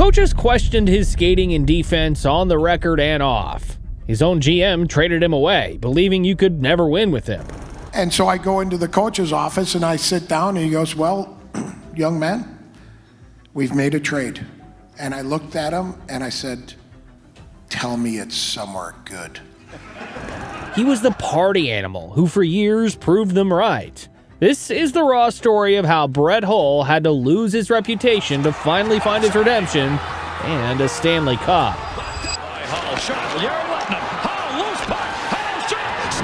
Coaches questioned his skating and defense on the record and off. His own GM traded him away, believing you could never win with him. And so I go into the coach's office and I sit down and he goes, well, young man, we've made a trade. And I looked at him and I said, tell me it's somewhere good. He was the party animal who for years proved them right. This is the raw story of how Brett Hull had to lose his reputation to finally find his redemption and a Stanley Cup. Hull shot, Larry Letnam, Hull loose puck, Hull shot,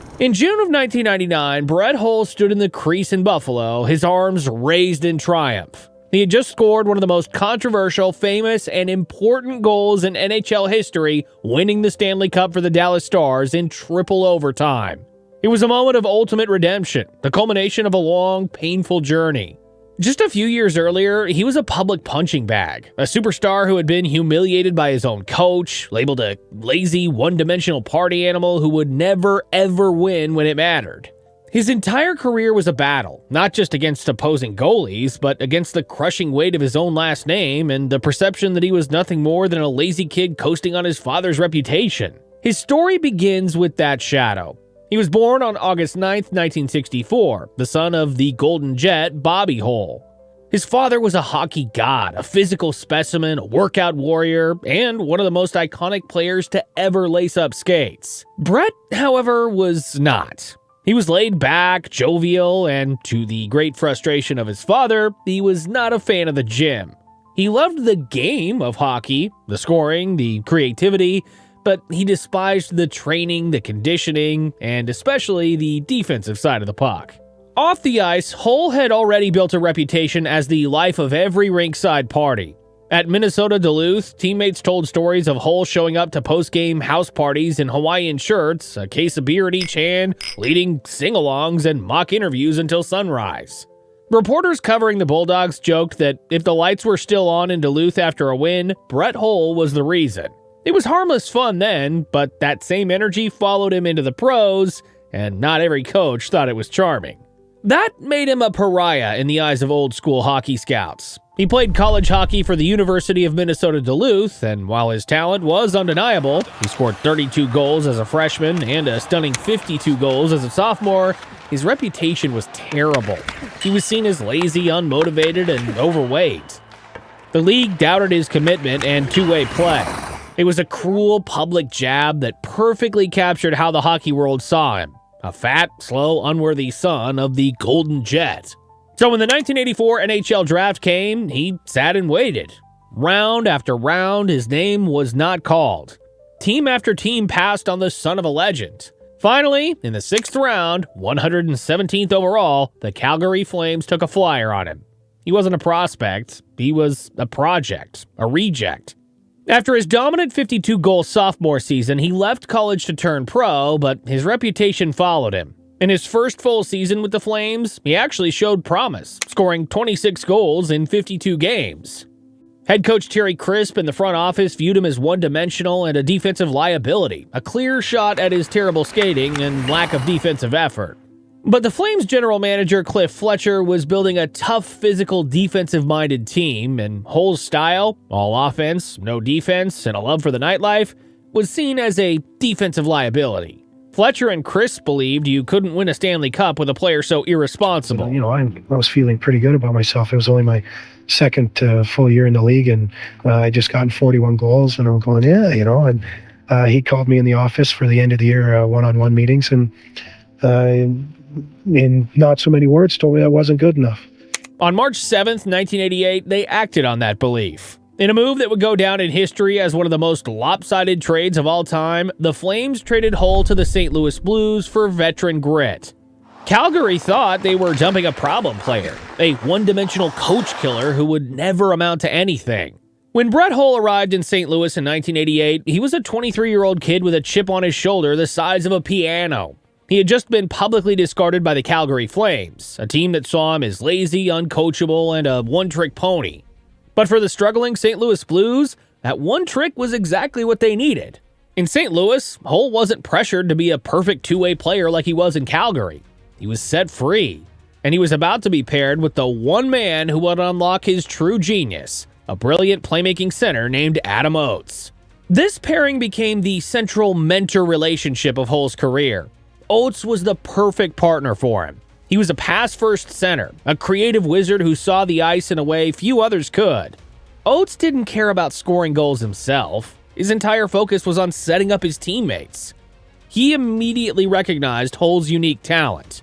score! In June of 1999, Brett Hull stood in the crease in Buffalo, his arms raised in triumph. He had just scored one of the most controversial, famous, and important goals in NHL history, winning the Stanley Cup for the Dallas Stars in triple overtime. It was a moment of ultimate redemption, the culmination of a long, painful journey. Just a few years earlier, he was a public punching bag, a superstar who had been humiliated by his own coach, labeled a lazy, one-dimensional party animal who would never, ever win when it mattered. His entire career was a battle, not just against opposing goalies, but against the crushing weight of his own last name and the perception that he was nothing more than a lazy kid coasting on his father's reputation. His story begins with that shadow. He was born on August 9th, 1964, the son of the Golden Jet, Bobby Hull. His father was a hockey god, a physical specimen, a workout warrior, and one of the most iconic players to ever lace up skates. Brett, however, was not. He was laid back, jovial, and to the great frustration of his father, he was not a fan of the gym. He loved the game of hockey, the scoring, the creativity, but he despised the training, the conditioning, and especially the defensive side of the puck. Off the ice, Hull had already built a reputation as the life of every rinkside party. At Minnesota Duluth, teammates told stories of Hull showing up to post-game house parties in Hawaiian shirts, a case of beer in each hand, leading sing-alongs and mock interviews until sunrise. Reporters covering the Bulldogs joked that if the lights were still on in Duluth after a win, Brett Hull was the reason. It was harmless fun then, but that same energy followed him into the pros, and not every coach thought it was charming. That made him a pariah in the eyes of old-school hockey scouts. He played college hockey for the University of Minnesota Duluth, and while his talent was undeniable, he scored 32 goals as a freshman and a stunning 52 goals as a sophomore, his reputation was terrible. He was seen as lazy, unmotivated, and overweight. The league doubted his commitment and two-way play. It was a cruel public jab that perfectly captured how the hockey world saw him. A fat, slow, unworthy son of the Golden Jet. So when the 1984 NHL draft came, he sat and waited. Round after round, his name was not called. Team after team passed on the son of a legend. Finally, in the 6th round, 117th overall, the Calgary Flames took a flyer on him. He wasn't a prospect, he was a project, a reject. After his dominant 52-goal sophomore season, he left college to turn pro, but his reputation followed him. In his first full season with the Flames, he actually showed promise, scoring 26 goals in 52 games. Head coach Terry Crisp in the front office viewed him as one-dimensional and a defensive liability, a clear shot at his terrible skating and lack of defensive effort. But the Flames general manager Cliff Fletcher was building a tough, physical, defensive-minded team, and Hull's style, all offense, no defense, and a love for the nightlife, was seen as a defensive liability. Fletcher and Crisp believed you couldn't win a Stanley Cup with a player so irresponsible. I was feeling pretty good about myself. It was only my second full year in the league, and I just gotten 41 goals, and I'm going, and he called me in the office for the end of the year one-on-one meetings, and in not so many words, told me that wasn't good enough. On March 7th, 1988, they acted on that belief. In a move that would go down in history as one of the most lopsided trades of all time, the Flames traded Hull to the St. Louis Blues for veteran grit. Calgary thought they were dumping a problem player, a one-dimensional coach killer who would never amount to anything. When Brett Hull arrived in St. Louis in 1988, he was a 23-year-old kid with a chip on his shoulder the size of a piano. He had just been publicly discarded by the Calgary Flames, a team that saw him as lazy, uncoachable, and a one-trick pony. But for the struggling St. Louis Blues, that one trick was exactly what they needed. In St. Louis, Hull wasn't pressured to be a perfect two-way player like he was in Calgary. He was set free. and he was about to be paired with the one man who would unlock his true genius, a brilliant playmaking center named Adam Oates. This pairing became the central mentor relationship of Hull's career. Oates was the perfect partner for him. He was a pass-first center, a creative wizard who saw the ice in a way few others could. Oates didn't care about scoring goals himself. His entire focus was on setting up his teammates. He immediately recognized Hull's unique talent.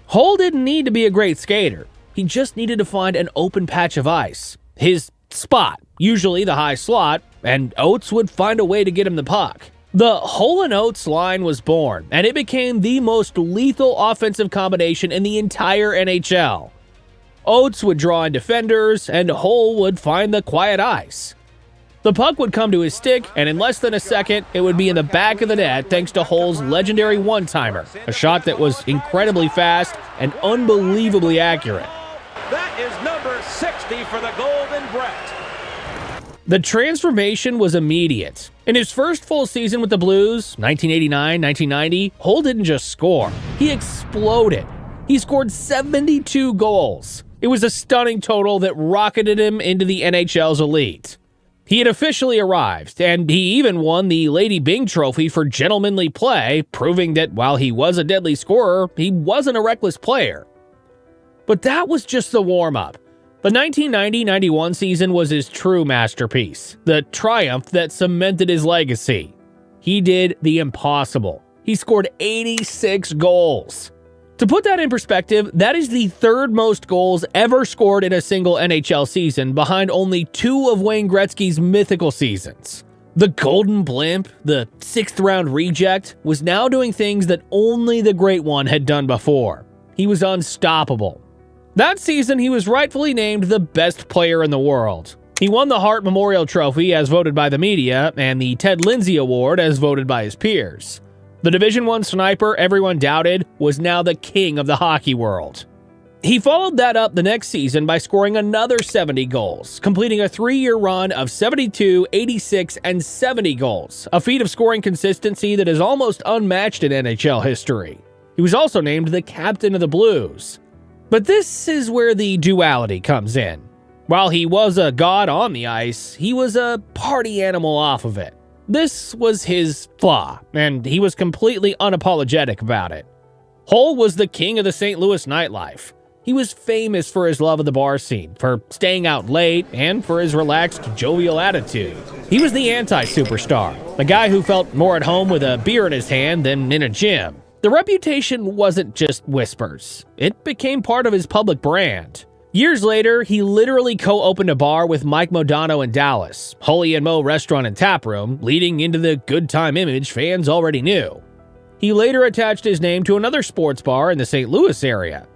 Hull didn't need to be a great skater. He just needed to find an open patch of ice, his spot, usually the high slot, and Oates would find a way to get him the puck. The Hull and Oates line was born, and it became the most lethal offensive combination in the entire NHL. Oates would draw in defenders, and Hull would find the quiet ice. The puck would come to his stick, and in less than a second, it would be in the back of the net thanks to Hull's legendary one-timer, a shot that was incredibly fast and unbelievably accurate. That is number 60 for the Golden Brett. The transformation was immediate. In his first full season with the Blues, 1989-1990, Hull didn't just score, he exploded. He scored 72 goals. It was a stunning total that rocketed him into the NHL's elite. He had officially arrived, and he even won the Lady Byng Trophy for gentlemanly play, proving that while he was a deadly scorer, he wasn't a reckless player. But that was just the warm-up. The 1990-91 season was his true masterpiece, the triumph that cemented his legacy. He did the impossible. He scored 86 goals. To put that in perspective, that is the third most goals ever scored in a single NHL season, behind only 2 of Wayne Gretzky's mythical seasons. The Golden Blimp, the 6th-round reject, was now doing things that only the Great One had done before. He was unstoppable. That season, he was rightfully named the best player in the world. He won the Hart Memorial Trophy as voted by the media, and the Ted Lindsay Award as voted by his peers. The Division I sniper everyone doubted was now the king of the hockey world. He followed that up the next season by scoring another 70 goals, completing a 3-year run of 72, 86, and 70 goals, a feat of scoring consistency that is almost unmatched in NHL history. He was also named the captain of the Blues. But this is where the duality comes in. While he was a god on the ice, he was a party animal off of it. This was his flaw, and he was completely unapologetic about it. Hull was the king of the St. Louis nightlife. He was famous for his love of the bar scene, for staying out late, and for his relaxed, jovial attitude. He was the anti-superstar, the guy who felt more at home with a beer in his hand than in a gym. The reputation wasn't just whispers. It became part of his public brand. Years later, he literally co-opened a bar with Mike Modano in Dallas, Holy and Mo Restaurant and Taproom, leading into the good time image fans already knew. He later attached his name to another sports bar in the St. Louis area.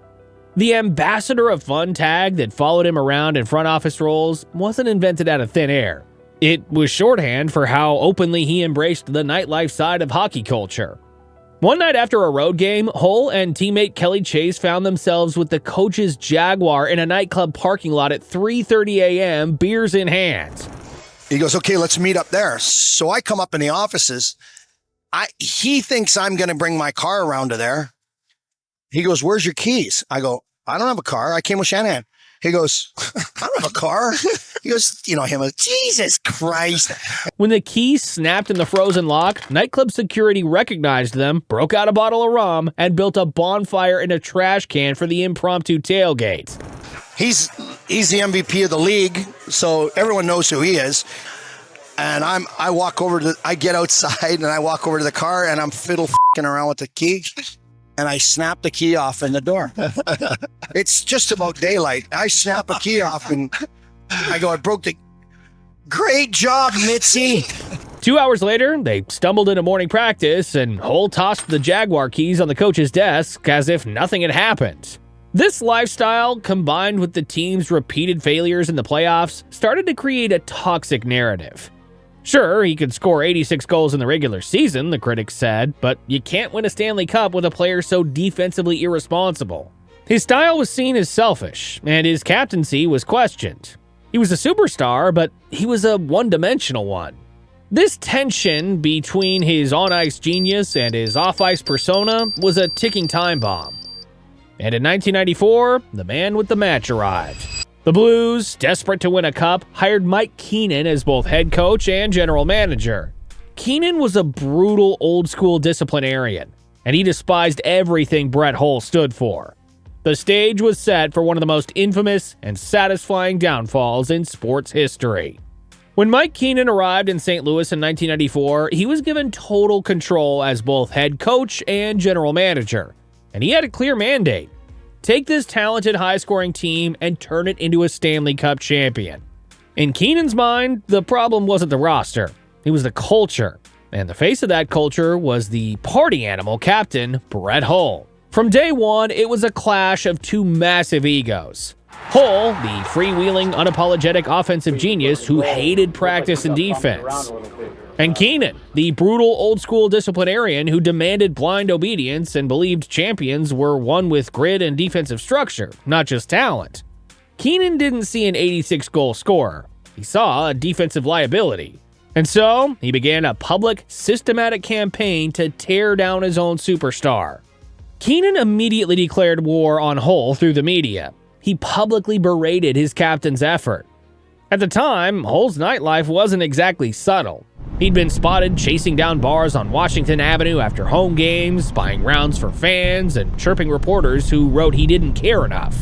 The Ambassador of Fun tag that followed him around in front office roles wasn't invented out of thin air. It was shorthand for how openly he embraced the nightlife side of hockey culture. One night after a road game, Hull and teammate Kelly Chase found themselves with the coach's Jaguar in a nightclub parking lot at 3:30 a.m., beers in hand. He goes, okay, let's meet up there. So I come up in the offices. He thinks I'm going to bring my car around to there. He goes, where's your keys? I go, I don't have a car. I came with Shanahan. He goes, I don't have a car. He goes, you know him, Jesus Christ. When the keys snapped in the frozen lock, nightclub security recognized them, broke out a bottle of rum, and built a bonfire in a trash can for the impromptu tailgate. He's the MVP of the league, so everyone knows who he is. And I get outside and I walk over to the car and I'm fiddle f***ing around with the key. And I snap the key off in the door. It's just about daylight. I snap a key off and I go, I broke the... Great job, Mitzi. 2 hours later, they stumbled into morning practice and Hull tossed the Jaguar keys on the coach's desk as if nothing had happened. This lifestyle, combined with the team's repeated failures in the playoffs, started to create a toxic narrative. Sure, he could score 86 goals in the regular season, the critics said, but you can't win a Stanley Cup with a player so defensively irresponsible. His style was seen as selfish, and his captaincy was questioned. He was a superstar, but he was a one-dimensional one. This tension between his on-ice genius and his off-ice persona was a ticking time bomb. And in 1994, the man with the match arrived. The Blues, desperate to win a cup, hired Mike Keenan as both head coach and general manager. Keenan was a brutal old-school disciplinarian, and he despised everything Brett Hull stood for. The stage was set for one of the most infamous and satisfying downfalls in sports history. When Mike Keenan arrived in St. Louis in 1994, he was given total control as both head coach and general manager, and he had a clear mandate. Take this talented, high-scoring team and turn it into a Stanley Cup champion. In Keenan's mind, the problem wasn't the roster. It was the culture. And the face of that culture was the party animal captain, Brett Hull. From day one, it was a clash of two massive egos. Hull, the freewheeling, unapologetic offensive genius who hated practice and defense. And Keenan, the brutal old-school disciplinarian who demanded blind obedience and believed champions were won with grit and defensive structure, not just talent. Keenan didn't see an 86-goal scorer. He saw a defensive liability. And so, he began a public, systematic campaign to tear down his own superstar. Keenan immediately declared war on Hull through the media. He publicly berated his captain's effort. At the time, Hull's nightlife wasn't exactly subtle. He'd been spotted chasing down bars on Washington Avenue after home games, buying rounds for fans, and chirping reporters who wrote he didn't care enough.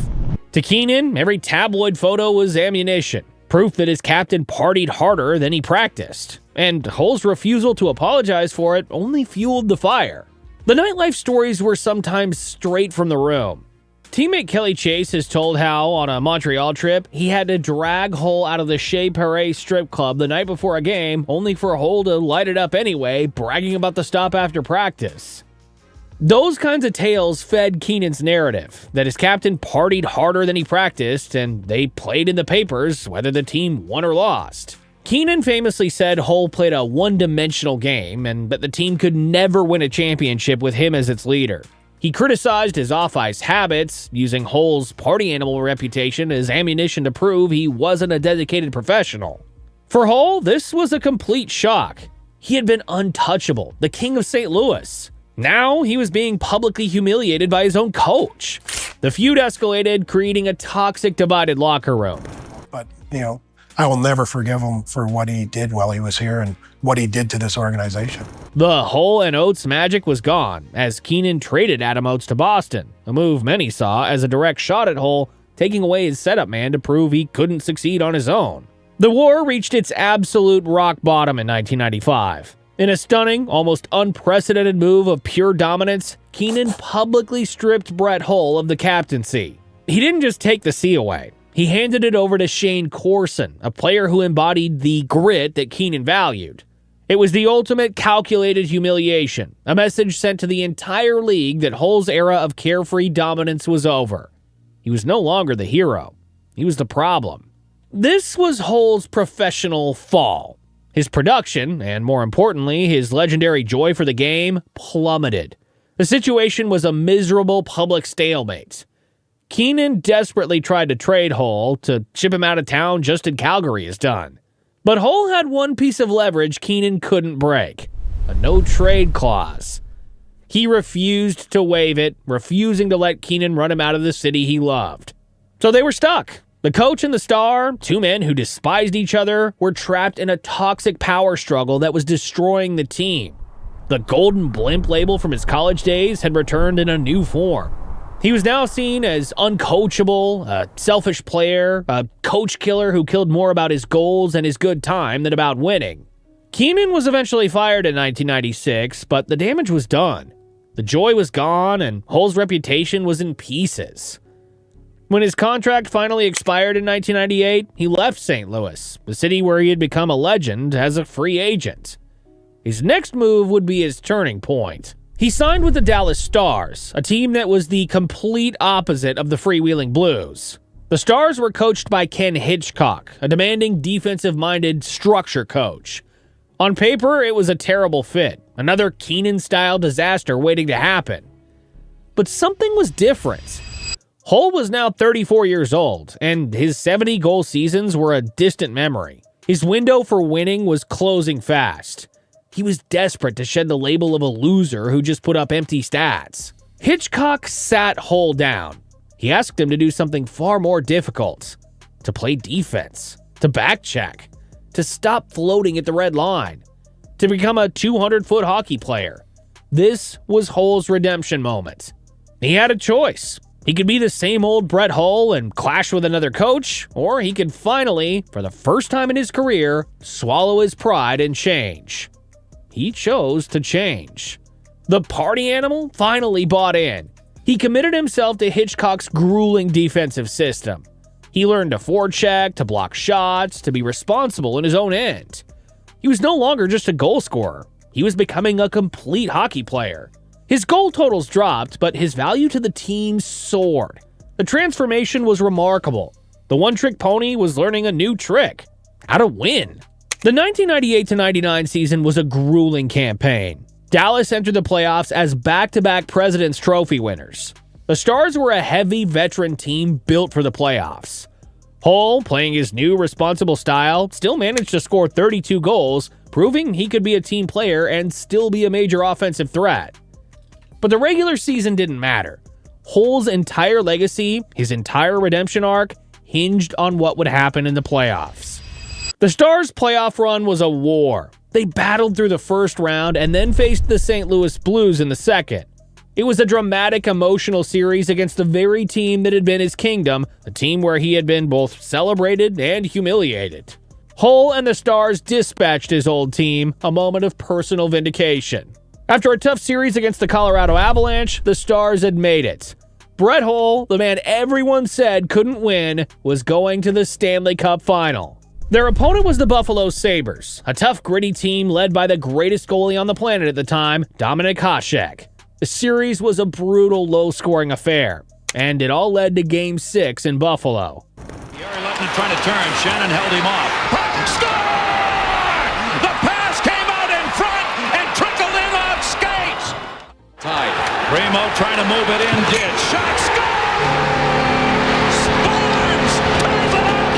To Keenan, every tabloid photo was ammunition, proof that his captain partied harder than he practiced. And Hull's refusal to apologize for it only fueled the fire. The nightlife stories were sometimes straight from the room. Teammate Kelly Chase has told how, on a Montreal trip, he had to drag Hull out of the Chez Paree strip club the night before a game, only for Hull to light it up anyway, bragging about the stop after practice. Those kinds of tales fed Keenan's narrative, that his captain partied harder than he practiced, and they played in the papers whether the team won or lost. Keenan famously said Hull played a one-dimensional game, and that the team could never win a championship with him as its leader. He criticized his off-ice habits, using Hull's party animal reputation as ammunition to prove he wasn't a dedicated professional. For Hull, this was a complete shock. He had been untouchable, the king of St. Louis. Now he was being publicly humiliated by his own coach. The feud escalated, creating a toxic, divided locker room. But, I will never forgive him for what he did while he was here and what he did to this organization. The Hull and Oates magic was gone as Keenan traded Adam Oates to Boston, a move many saw as a direct shot at Hull, taking away his setup man to prove he couldn't succeed on his own. The war reached its absolute rock bottom in 1995. In a stunning, almost unprecedented move of pure dominance, Keenan publicly stripped Brett Hull of the captaincy. He didn't just take the C away. He handed it over to Shane Corson, a player who embodied the grit that Keenan valued. It was the ultimate calculated humiliation, a message sent to the entire league that Hull's era of carefree dominance was over. He was no longer the hero. He was the problem. This was Hull's professional fall. His production, and more importantly, his legendary joy for the game, plummeted. The situation was a miserable public stalemate. Keenan desperately tried to trade Hull to ship him out of town just as Calgary is done. But Hull had one piece of leverage Keenan couldn't break: a no-trade clause. He refused to waive it, refusing to let Keenan run him out of the city he loved. So they were stuck. The coach and the star, two men who despised each other, were trapped in a toxic power struggle that was destroying the team. The golden blimp label from his college days had returned in a new form. He was now seen as uncoachable, a selfish player, a coach killer who killed more about his goals and his good time than about winning. Keenan was eventually fired in 1996, but the damage was done. The joy was gone, and Hull's reputation was in pieces. When his contract finally expired in 1998, he left St. Louis, the city where he had become a legend, as a free agent. His next move would be his turning point. He signed with the Dallas Stars, a team that was the complete opposite of the freewheeling Blues. The Stars were coached by Ken Hitchcock, a demanding, defensive-minded structure coach. On paper, it was a terrible fit, another Keenan-style disaster waiting to happen. But something was different. Hull was now 34 years old, and his 70-goal seasons were a distant memory. His window for winning was closing fast. He was desperate to shed the label of a loser who just put up empty stats. Hitchcock sat Hull down. He asked him to do something far more difficult: to play defense, to backcheck, to stop floating at the red line, to become a 200-foot hockey player. This was Hull's redemption moment. He had a choice. He could be the same old Brett Hull and clash with another coach, or he could finally, for the first time in his career, swallow his pride and change. He chose to change. The party animal finally bought in. He committed himself to Hitchcock's grueling defensive system. He learned to forecheck, to block shots, to be responsible in his own end. He was no longer just a goal scorer. He was becoming a complete hockey player. His goal totals dropped, but his value to the team soared. The transformation was remarkable. The one-trick pony was learning a new trick: how to win. The 1998-99 season was a grueling campaign. Dallas entered the playoffs as back-to-back President's Trophy winners. The Stars were a heavy veteran team built for the playoffs. Hull, playing his new responsible style, still managed to score 32 goals, proving he could be a team player and still be a major offensive threat. But the regular season didn't matter. Hull's entire legacy, his entire redemption arc, hinged on what would happen in the playoffs. The Stars' playoff run was a war. They battled through the first round and then faced the St. Louis Blues in the second. It was a dramatic, emotional series against the very team that had been his kingdom, a team where he had been both celebrated and humiliated. Hull and the Stars dispatched his old team, a moment of personal vindication. After a tough series against the Colorado Avalanche, the Stars had made it. Brett Hull, the man everyone said couldn't win, was going to the Stanley Cup Final. Their opponent was the Buffalo Sabres, a tough, gritty team led by the greatest goalie on the planet at the time, Dominik Hasek. The series was a brutal, low-scoring affair, and it all led to Game 6 in Buffalo. Gary Lettman trying to turn. Shannon held him off. Score! The pass came out in front and trickled in off skates. Tied. Primo trying to move it in. Did. Shot. Score! Sports turns it up.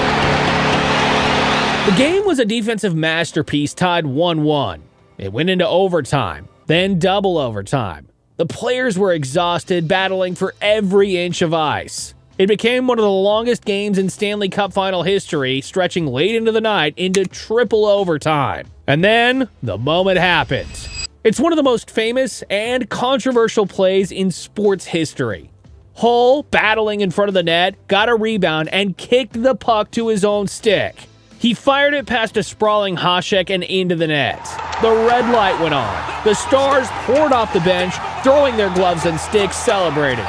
The game was a defensive masterpiece tied 1-1. It went into overtime, then double overtime. The players were exhausted, battling for every inch of ice. It became one of the longest games in Stanley Cup Final history, stretching late into the night into triple overtime. And then, the moment happened. It's one of the most famous and controversial plays in sports history. Hull, battling in front of the net, got a rebound and kicked the puck to his own stick. He fired it past a sprawling Hasek and into the net. The red light went on. The Stars poured off the bench, throwing their gloves and sticks, celebrating.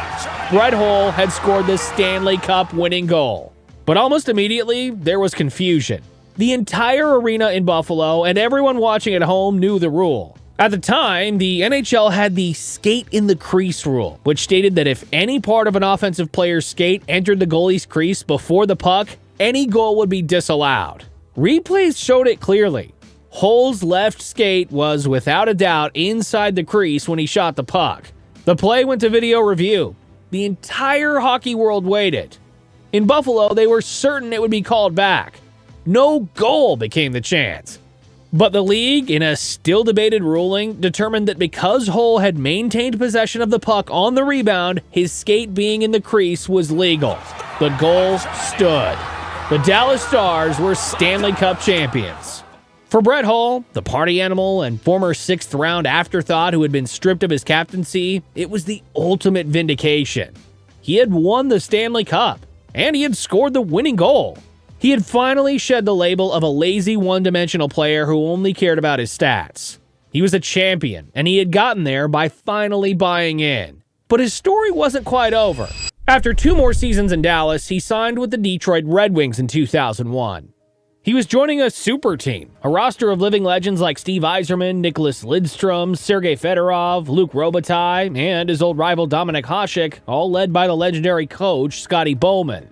Brett Hull had scored the Stanley Cup winning goal. But almost immediately, there was confusion. The entire arena in Buffalo and everyone watching at home knew the rule. At the time, the NHL had the skate in the crease rule, which stated that if any part of an offensive player's skate entered the goalie's crease before the puck, any goal would be disallowed. Replays showed it clearly. Hull's left skate was without a doubt inside the crease when he shot the puck. The play went to video review. The entire hockey world waited. In Buffalo, they were certain it would be called back. No goal became the chance. But the league, in a still debated ruling, determined that because Hull had maintained possession of the puck on the rebound, his skate being in the crease was legal. The goal stood. The Dallas Stars were Stanley Cup champions. For Brett Hull, the party animal and former sixth-round afterthought who had been stripped of his captaincy, it was the ultimate vindication. He had won the Stanley Cup, and he had scored the winning goal. He had finally shed the label of a lazy one-dimensional player who only cared about his stats. He was a champion, and he had gotten there by finally buying in. But his story wasn't quite over. After 2 more seasons in Dallas, he signed with the Detroit Red Wings in 2001. He was joining a super team, a roster of living legends like Steve Yzerman, Nicholas Lidstrom, Sergei Fedorov, Luc Robitaille, and his old rival Dominik Hasek, all led by the legendary coach Scotty Bowman.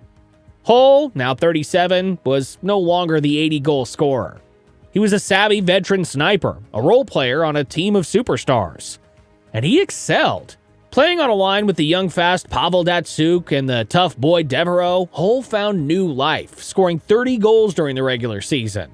Hull, now 37, was no longer the 80-goal scorer. He was a savvy veteran sniper, a role player on a team of superstars. And he excelled. Playing on a line with the young fast Pavel Datsyuk and the tough Boyd Devereaux, Hull found new life, scoring 30 goals during the regular season.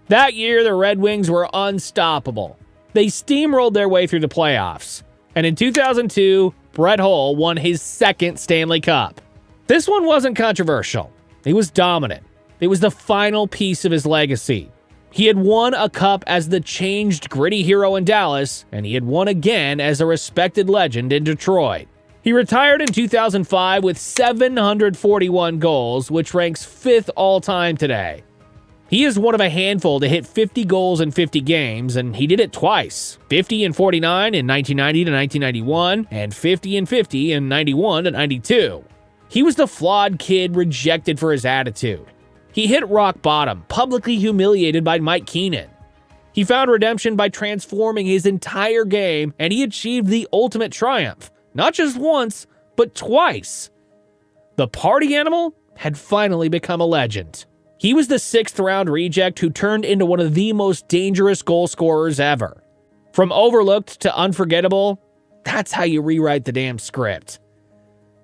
That year, the Red Wings were unstoppable. They steamrolled their way through the playoffs. And in 2002, Brett Hull won his second Stanley Cup. This one wasn't controversial. He was dominant. It was the final piece of his legacy. He had won a cup as the changed gritty hero in Dallas, and he had won again as a respected legend in Detroit. He retired in 2005 with 741 goals, which ranks 5th all-time today. He is one of a handful to hit 50 goals in 50 games, and he did it twice, 50 and 49 in 1990 to 1991, and 50 and 50 in 91 to 92. He was the flawed kid rejected for his attitude. He hit rock bottom, publicly humiliated by Mike Keenan. He found redemption by transforming his entire game, and he achieved the ultimate triumph, not just once, but twice. The party animal had finally become a legend. He was the 6th-round reject who turned into one of the most dangerous goal scorers ever. From overlooked to unforgettable, that's how you rewrite the damn script.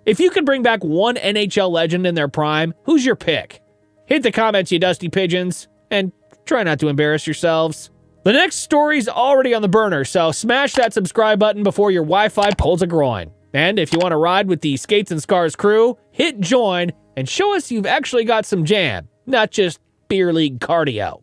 If you could bring back one NHL legend in their prime, who's your pick? Hit the comments, you dusty pigeons, and try not to embarrass yourselves. The next story's already on the burner, so smash that subscribe button before your Wi-Fi pulls a groin. And if you want to ride with the Skates and Scars crew, hit join and show us you've actually got some jam, not just beer league cardio.